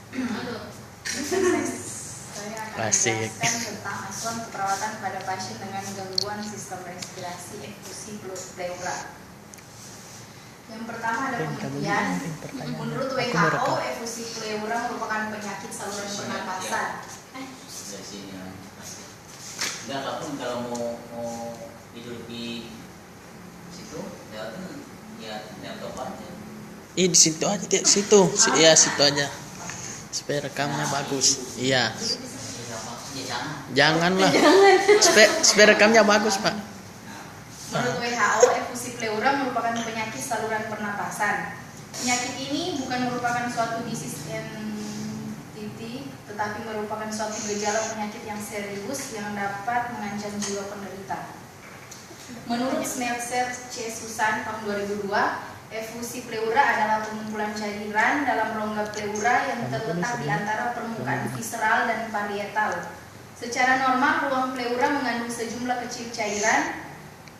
Saya akan Asik. menjelaskan tentang asuhan keperawatan pada pasien dengan gangguan sistem respirasi efusi pleura. Yang pertama ada pengertian. Menurut WHO, efusi pleura merupakan penyakit saluran pernapasan. Dari sini pasti. Enggak, apapun kalau mau tidur di situ, ya laptop aja. Di situ aja, di situ. Iya, situ aja. Supaya rekamnya bagus. Iya. Janganlah. Supaya rekamnya bagus, Pak. Menurut WHO, efusi pleura merupakan penyakit saluran pernapasan. Penyakit ini bukan merupakan suatu disease entity, tetapi merupakan suatu gejala penyakit yang serius yang dapat mengancam jiwa penderita. Menurut Smeltzer C. Susan tahun 2002, efusi pleura adalah pengumpulan cairan dalam rongga pleura yang terletak di antara permukaan visceral dan parietal. Secara normal, ruang pleura mengandung sejumlah kecil cairan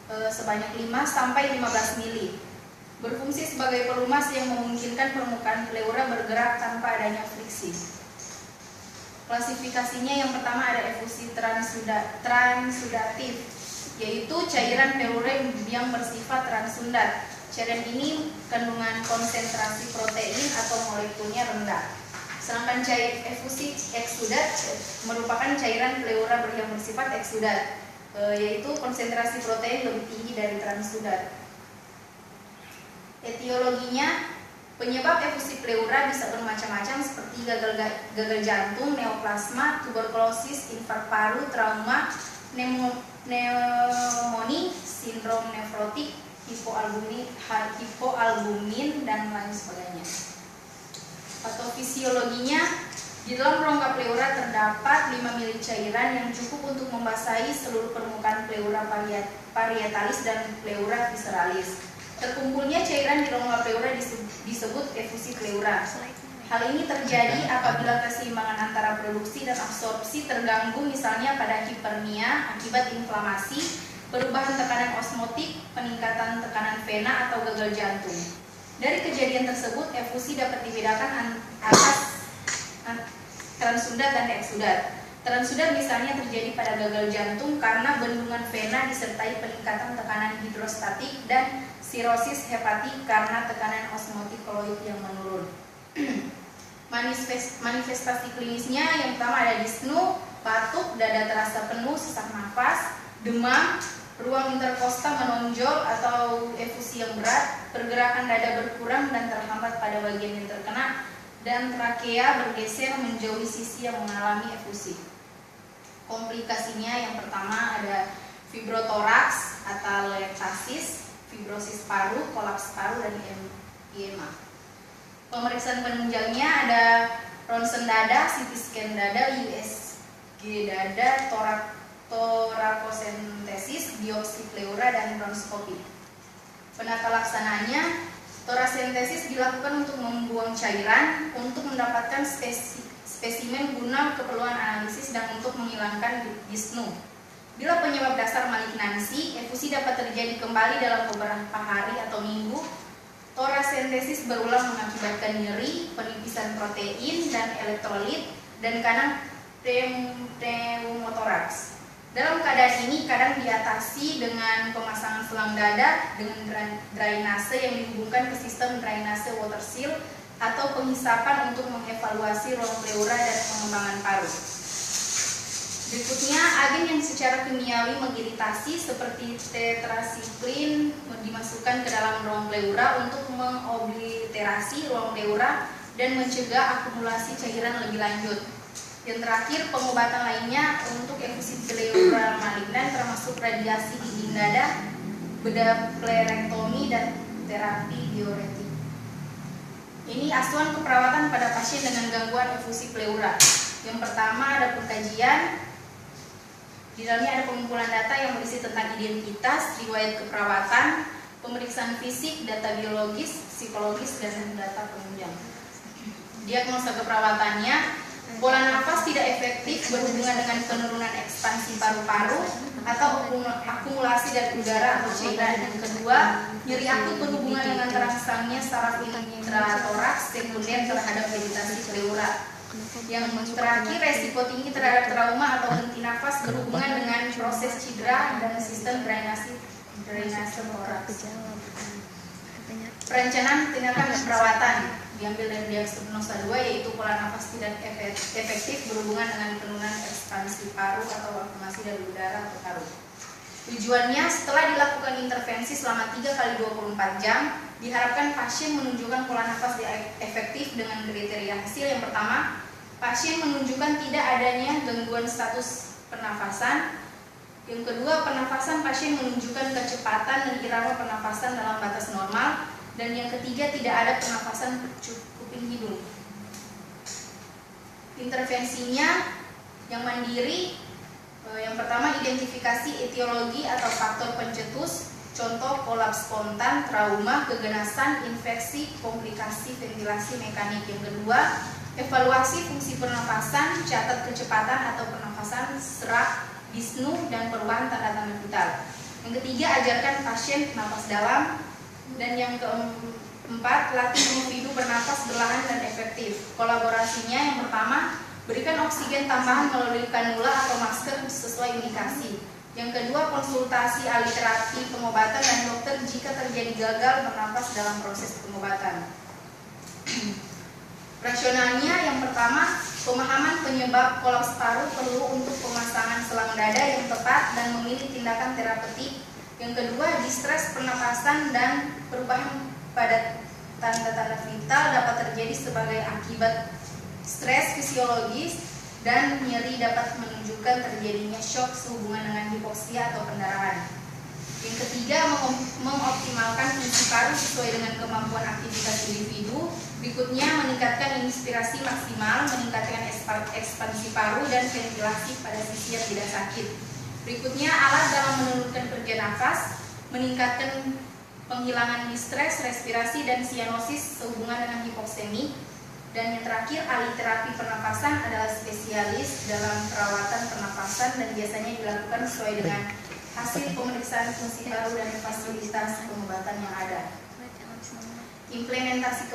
sebanyak 5 sampai 15 mili. Berfungsi sebagai pelumas yang memungkinkan permukaan pleura bergerak tanpa adanya friksi. Klasifikasinya yang pertama ada efusi transudatif, yaitu cairan pleura yang bersifat transundat. Cairan ini kandungan konsentrasi protein atau molekulnya rendah. Sedangkan efusi eksudat merupakan cairan pleura yang bersifat eksudat, yaitu konsentrasi protein lebih tinggi dari transudat. Etiologinya, penyebab efusi pleura bisa bermacam-macam seperti gagal jantung, neoplasma, tuberkulosis, infark paru, trauma, pneumonia, sindrom nefrotik, hipoalbumin dan lain sebagainya. Patofisiologinya, di dalam rongga pleura terdapat 5 mili cairan yang cukup untuk membasahi seluruh permukaan pleura parietalis dan pleura visceralis. Terkumpulnya cairan di rongga pleura disebut efusi pleura. Hal ini terjadi apabila keseimbangan antara produksi dan absorpsi terganggu, misalnya pada hipernia akibat inflamasi, perubahan tekanan osmotik, peningkatan tekanan vena atau gagal jantung. Dari kejadian tersebut, efusi dapat dibedakan atas transudat dan eksudat. Transudat misalnya terjadi pada gagal jantung karena bendungan vena disertai peningkatan tekanan hidrostatik, dan sirosis hepatik karena tekanan osmotik koloid yang menurun. Manifestasi klinisnya yang pertama ada dyspnea, batuk, dada terasa penuh, sesak nafas, demam, ruang interkosta menonjol atau efusi yang berat, pergerakan dada berkurang dan terhambat pada bagian yang terkena, dan trakea bergeser menjauhi sisi yang mengalami efusi. Komplikasinya yang pertama ada fibrotoraks atau atelektasis, fibrosis paru, kolaps paru, dan edema. Pemeriksaan penunjangnya ada ronsen dada, CT scan dada, USG dada, torakosentesis, biopsi pleura, dan bronskopi. Penata laksananya, torasentesis dilakukan untuk membuang cairan, untuk mendapatkan spesimen guna keperluan analisis, dan untuk menghilangkan dyspnea. Bila penyebab dasar malignansi, efusi dapat terjadi kembali dalam beberapa hari atau minggu. Torasentesis berulang mengakibatkan nyeri, penipisan protein dan elektrolit, dan kadang pneumotoraks. Dalam keadaan ini kadang diatasi dengan pemasangan selang dada dengan drainase yang dihubungkan ke sistem drainase water seal, atau penghisapan untuk mengevaluasi ruang pleura dan pengembangan paru. Berikutnya, agen yang secara kimiawi mengiritasi seperti tetrasiklin dimasukkan ke dalam ruang pleura untuk mengobliterasi ruang pleura dan mencegah akumulasi cairan lebih lanjut. Yang terakhir, pengobatan lainnya untuk efusi pleura malignan termasuk radiasi dinding dada, bedah plerektomi, dan terapi diuretik. Ini asuhan keperawatan pada pasien dengan gangguan efusi pleura. Yang pertama ada pengkajian. Di dalamnya ada pengumpulan data yang berisi tentang identitas, riwayat keperawatan, pemeriksaan fisik, data biologis, psikologis, dan data penunjang. Diagnosa keperawatannya, pola nafas tidak efektif berhubungan dengan penurunan ekspansi paru-paru atau akumulasi dari udara atau cairan. Yang kedua, nyeri akut berhubungan dengan terangsangnya saraf intratoraks sekunder terhadap vegetasi pleura. Yang terakhir, resiko tinggi terhadap trauma atau henti nafas berhubungan dengan proses cedera dan sistem drainase toraks. Perencanaan tindakan perawatan diambil dari diagnosa 2, yaitu pola nafas tidak efektif berhubungan dengan penurunan ekspansi paru atau afirmasi dari udara atau paru. Tujuannya, setelah dilakukan intervensi selama 3 kali 24 jam, diharapkan pasien menunjukkan pola nafas efektif dengan kriteria hasil. Yang pertama, pasien menunjukkan tidak adanya gangguan status pernafasan. Yang kedua, pernafasan pasien menunjukkan kecepatan dan irama pernafasan dalam batas normal. Dan yang ketiga, tidak ada pernafasan kuping hidung. Intervensinya yang mandiri, yang pertama, identifikasi etiologi atau faktor pencetus, contoh kolaps spontan, trauma, keganasan, infeksi, komplikasi, ventilasi mekanik. Yang kedua, evaluasi fungsi pernafasan, catat kecepatan atau pernafasan, serak, disnu, dan perubahan tanda-tanda vital. Yang ketiga, ajarkan pasien napas dalam. Dan yang keempat, latih individu bernafas berlahan dan efektif. Kolaborasinya, yang pertama, berikan oksigen tambahan melalui kanula atau masker sesuai indikasi. Yang kedua, konsultasi ahli terapi pengobatan dan dokter jika terjadi gagal bernafas dalam proses pengobatan. Rasionalnya, yang pertama, pemahaman penyebab kolaps paru perlu untuk pemasangan selang dada yang tepat dan memilih tindakan terapeutik. Yang kedua, distres pernapasan dan perubahan pada tanda-tanda vital dapat terjadi sebagai akibat stres fisiologis, dan nyeri dapat menunjukkan terjadinya shock sehubungan dengan hipoksia atau pendarahan. Yang ketiga, mengoptimalkan fungsi paru sesuai dengan kemampuan aktivitas individu. Berikutnya, meningkatkan inspirasi maksimal, meningkatkan ekspansi paru dan ventilasi pada sisi yang tidak sakit. Berikutnya, alat dalam menurunkan kerja nafas, meningkatkan penghilangan distres, respirasi, dan sianosis sehubungan dengan hipoksemi. Dan yang terakhir, ahli terapi pernapasan adalah spesialis dalam perawatan pernapasan dan biasanya dilakukan sesuai dengan hasil pemeriksaan fungsi paru dan fasilitas pengobatan yang ada. Implementasi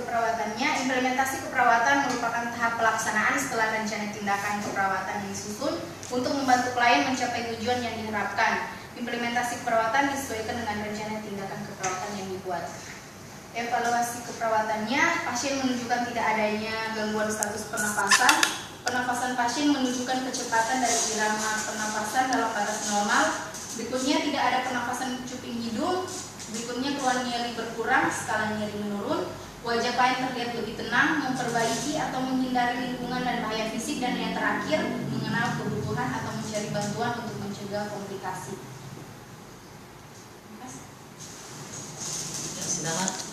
keperawatan merupakan tahap pelaksanaan setelah rencana tindakan keperawatan yang disusun untuk membantu klien mencapai tujuan yang diharapkan. Implementasi keperawatan disesuaikan dengan rencana tindakan keperawatan yang dibuat. Evaluasi keperawatannya, pasien menunjukkan tidak adanya gangguan status pernapasan. Pernapasan pasien menunjukkan kecepatan dari irama pernapasan dalam batas normal. Berikutnya, tidak ada pernapasan cuping hidung. Berikutnya, keluhan nyeri berkurang, skala nyeri menurun. Wajah klien terlihat lebih tenang, memperbaiki atau menghindari lingkungan dan bahaya fisik. Dan yang terakhir, mengenal kebutuhan atau mencari bantuan untuk mencegah komplikasi. Silakan.